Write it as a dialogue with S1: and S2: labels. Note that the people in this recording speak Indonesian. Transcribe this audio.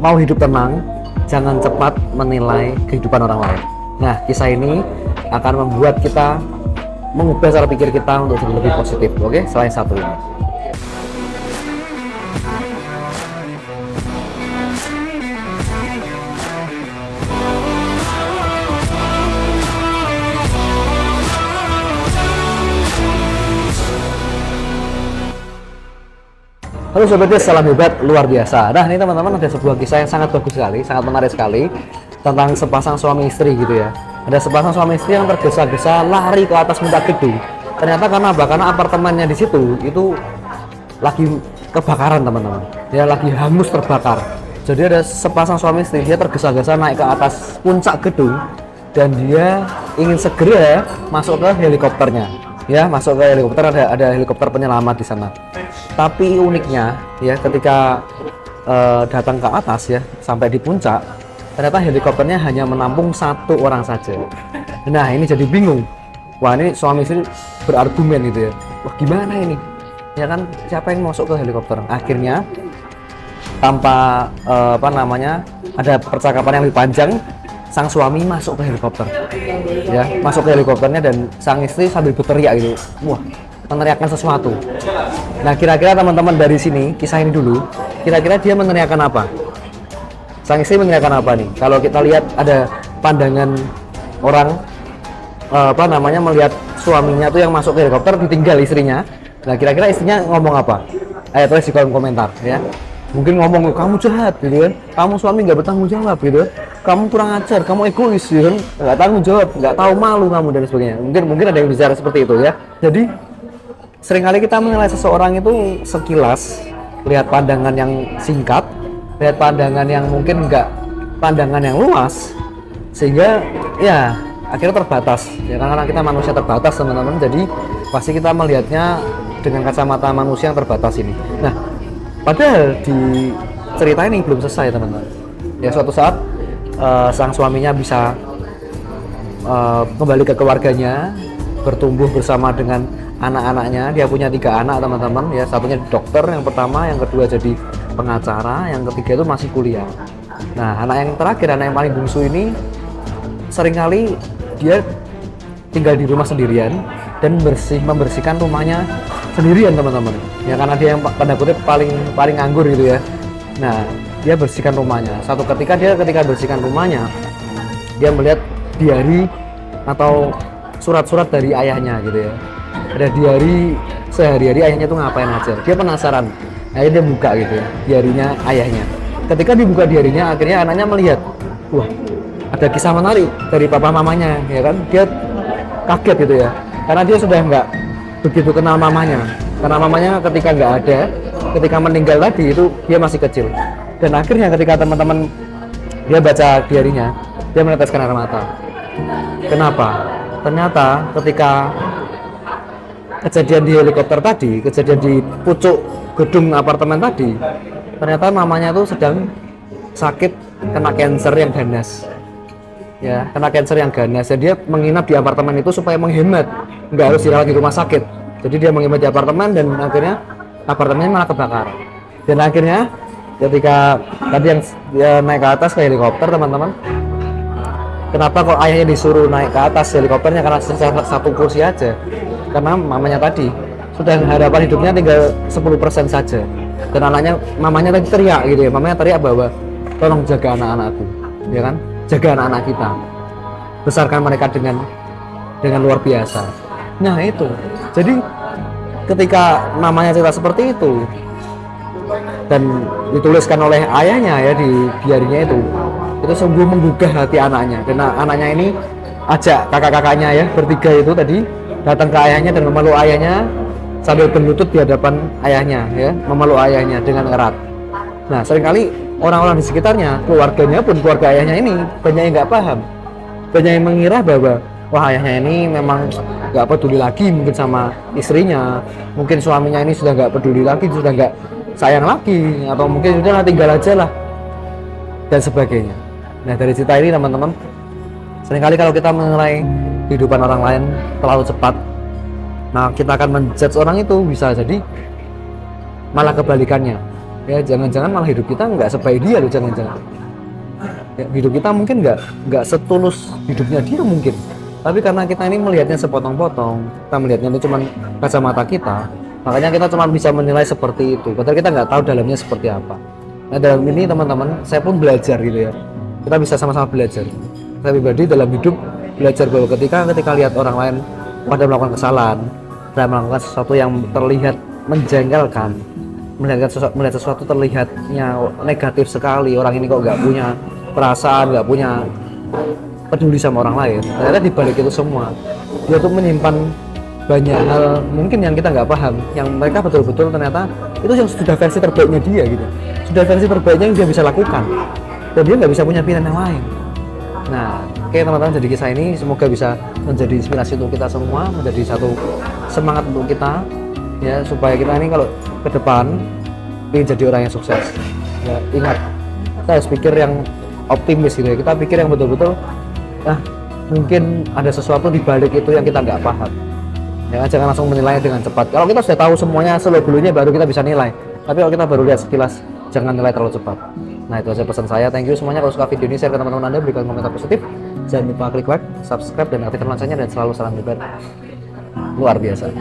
S1: mau hidup tenang, jangan cepat menilai kehidupan orang lain. Nah, kisah ini akan membuat kita mengubah cara pikir kita untuk jadi lebih positif. Oke, selain satu ini. Halo sobatnya, salam hebat luar biasa. Nah, ini teman-teman ada sebuah kisah yang sangat bagus sekali, sangat menarik sekali tentang sepasang suami istri gitu ya. Ada sepasang suami istri yang tergesa-gesa lari ke atas puncak gedung. Ternyata karena apa? Karena apartemennya di situ itu lagi kebakaran teman-teman. Dia lagi hangus terbakar. Jadi ada sepasang suami istri, dia tergesa-gesa naik ke atas puncak gedung dan dia ingin segera masuk ke helikopternya. Ya, masuk ke helikopter, ada helikopter penyelamat di sana. Tapi uniknya ya, ketika datang ke atas ya, sampai di puncak, ternyata helikopternya hanya menampung satu orang saja. Nah, ini jadi bingung. Wah, ini suami istri berargumen gitu ya. Wah, gimana ini? Ya kan, siapa yang masuk ke helikopter? Akhirnya tanpa ada percakapan yang lebih panjang, sang suami masuk ke helikopter. Ya, masuk ke helikopternya dan sang istri sambil berteriak gitu. Wah, meneriakkan sesuatu. Nah, kira-kira teman-teman dari sini, kisah ini dulu, kira-kira dia meneriakkan apa? Sang istri meneriakkan apa nih? Kalau kita lihat ada pandangan orang melihat suaminya tuh yang masuk ke helikopter ditinggal istrinya. Nah, kira-kira istrinya ngomong apa? Ayo tulis di kolom komentar ya. Mungkin ngomong, kamu jahat gitu kan, kamu suami nggak bertanggung jawab gitu kan, kamu kurang ajar, kamu egois gitu kan, nggak tanggung jawab, nggak tahu malu kamu dan sebagainya. Mungkin ada yang bicara seperti itu ya. Jadi seringkali kita menilai seseorang itu sekilas, lihat pandangan yang singkat, lihat pandangan yang mungkin nggak pandangan yang luas, sehingga ya akhirnya terbatas ya, karena kita manusia terbatas teman-teman. Jadi pasti kita melihatnya dengan kacamata manusia yang terbatas ini. Nah, padahal di cerita ini belum selesai teman-teman ya. Suatu saat sang suaminya bisa kembali ke keluarganya, bertumbuh bersama dengan anak-anaknya. Dia punya 3 anak teman-teman ya, satunya dokter yang pertama, yang kedua jadi pengacara, yang ketiga itu masih kuliah. Nah, anak yang terakhir, anak yang paling bungsu ini seringkali dia tinggal di rumah sendirian dan membersihkan rumahnya sendirian teman-teman ya, karena dia yang tanda kutip paling nganggur gitu ya. Nah, dia bersihkan rumahnya. Satu ketika bersihkan rumahnya, dia melihat diari atau surat-surat dari ayahnya gitu ya. Ada diari sehari-hari ayahnya tuh ngapain aja. Dia penasaran, akhirnya dia buka gitu ya, diarinya ayahnya. Ketika dibuka diarinya, akhirnya anaknya melihat, wah, ada kisah menarik dari papa mamanya ya kan. Dia kaget gitu ya, karena dia sudah nggak begitu kenal mamanya, karena mamanya ketika nggak ada, ketika meninggal tadi itu dia masih kecil. Dan akhirnya ketika teman-teman dia baca diarinya, dia meneteskan air mata. Kenapa? Ternyata ketika kejadian di helikopter tadi, kejadian di pucuk gedung apartemen tadi, ternyata mamanya tuh sedang sakit, kena cancer yang ganas ya, kena cancer yang ganas. Jadi dia menginap di apartemen itu supaya menghemat, nggak harus dirawat di rumah sakit. Jadi dia menghemat di apartemen dan akhirnya apartemennya malah kebakar. Dan akhirnya ketika tadi yang dia naik ke atas ke helikopter teman-teman, kenapa kok ayahnya disuruh naik ke atas helikopternya? Karena satu kursi aja, karena mamanya tadi sudah harapan hidupnya tinggal 10% saja. Dan mamanya tadi teriak gitu ya, mamanya teriak bahwa tolong jaga anak-anakku ya kan, jaga anak-anak kita, besarkan mereka dengan luar biasa. Nah itu, jadi ketika mamanya cerita seperti itu dan dituliskan oleh ayahnya ya di diarinya itu sungguh menggugah hati anaknya. Dan anaknya ini ajak kakak-kakaknya ya, bertiga itu tadi datang ke ayahnya dan memeluk ayahnya sambil berlutut di hadapan ayahnya ya, memeluk ayahnya dengan erat. Nah, seringkali orang-orang di sekitarnya, keluarga ayahnya ini banyak yang nggak paham, banyak yang mengira bahwa wah, ayahnya ini memang nggak peduli lagi mungkin sama istrinya, mungkin suaminya ini sudah nggak peduli lagi, sudah nggak sayang lagi, atau mungkin sudah tinggal aja lah dan sebagainya. Nah, dari cerita ini teman-teman, seringkali kalau kita menilai kehidupan orang lain terlalu cepat, nah kita akan menjudge orang itu, bisa jadi malah kebalikannya. Ya jangan-jangan malah hidup kita nggak sebaik dia loh, jangan-jangan. Ya, hidup kita mungkin nggak setulus hidupnya dia mungkin. Tapi karena kita ini melihatnya sepotong-potong, kita melihatnya itu cuma kacamata kita, makanya kita cuma bisa menilai seperti itu. Padahal kita nggak tahu dalamnya seperti apa. Nah dalam ini teman-teman, saya pun belajar gitu ya. Kita bisa sama-sama belajar. Saya pribadi dalam hidup belajar bahwa ketika lihat orang lain pada melakukan kesalahan dan melakukan sesuatu yang terlihat menjengkelkan, melihat sesuatu terlihatnya negatif sekali, orang ini kok nggak punya perasaan, nggak punya peduli sama orang lain. Ternyata di balik itu semua dia tuh menyimpan banyak hal mungkin yang kita nggak paham, yang mereka betul-betul ternyata itu yang sudah versi terbaiknya dia gitu, sudah versi terbaiknya yang dia bisa lakukan dan dia nggak bisa punya pilihan yang lain. Nah, oke teman-teman, jadi kisah ini semoga bisa menjadi inspirasi untuk kita semua, menjadi satu semangat untuk kita ya, supaya kita ini kalau ke depan ingin jadi orang yang sukses ya, ingat kita harus pikir yang optimis gitu ya, kita pikir yang betul-betul mungkin ada sesuatu di balik itu yang kita nggak paham ya, jangan langsung menilai dengan cepat. Kalau kita sudah tahu semuanya seluk-beluknya baru kita bisa nilai, tapi kalau kita baru lihat sekilas jangan nilai terlalu cepat. Nah itu aja pesan saya, thank you semuanya. Kalau suka video ini share ke teman-teman Anda, berikan komentar positif, jangan lupa klik like, subscribe dan aktifkan loncengnya, dan selalu salam hebat luar biasa.